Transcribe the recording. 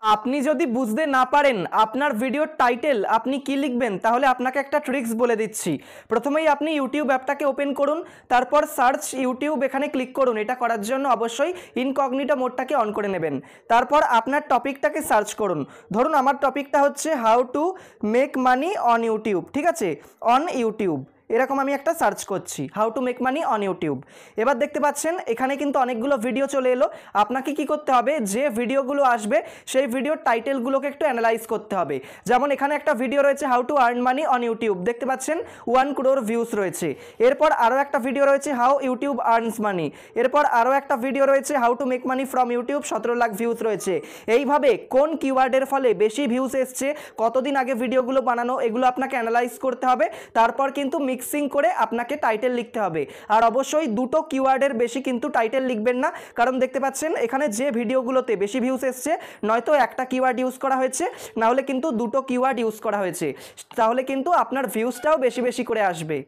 আপনি যদি বুঝতে না পারেন আপনার ভিডিওর টাইটেল আপনি কি লিখবেন, তাহলে আপনাকে একটা ট্রিক্স বলে দিচ্ছি। প্রথমেই আপনি ইউটিউব অ্যাপটাকে ওপেন করুন, তারপর সার্চ ইউটিউব এখানে ক্লিক করুন। এটা করার জন্য অবশ্যই ইনকগনিটো মোডটাকে অন করে নেবেন। তারপর আপনার টপিকটাকে সার্চ করুন। ধরুন আমার টপিকটা হচ্ছে how to make money on YouTube, ঠিক আছে, অন ইউটিউব এরকম আমি একটা সার্চ করছি, how to make money on YouTube. এবার দেখতে পাচ্ছেন এখানে কিন্তু অনেকগুলো ভিডিও চলে এলো। আপনাকে কি করতে হবে, যে ভিডিওগুলো আসবে সেই ভিডিওর টাইটেলগুলোকে একটু অ্যানালাইজ করতে হবে। যেমন এখানে একটা ভিডিও রয়েছে how to earn money on YouTube, দেখতে পাচ্ছেন 1 crore ভিউস রয়েছে। এরপর আরও একটা ভিডিও রয়েছে হাউ ইউটিউব আর্নস মানি। এরপর আরও একটা ভিডিও রয়েছে how to make money from YouTube, 17 lakh views রয়েছে। এইভাবে কোন কিওয়ার্ডের ফলে বেশি ভিউস এসছে, কতদিন আগে ভিডিওগুলো বানানো, এগুলো আপনাকে অ্যানালাইজ করতে হবে। তারপর কিন্তু মিক্সিং করে আপনাকে টাইটেল লিখতে হবে। আর অবশ্যই দুটো কিওয়ার্ডের বেশি কিন্তু টাইটেল লিখবেন না, কারণ দেখতে পাচ্ছেন এখানে যে ভিডিওগুলোতে বেশি ভিউস এসছে নয়তো একটা কিওয়ার্ড ইউজ করা হয়েছে, না হলে কিন্তু দুটো কিওয়ার্ড ইউজ করা হয়েছে, তাহলে কিন্তু আপনার ভিউজটাও বেশি বেশি করে আসবে।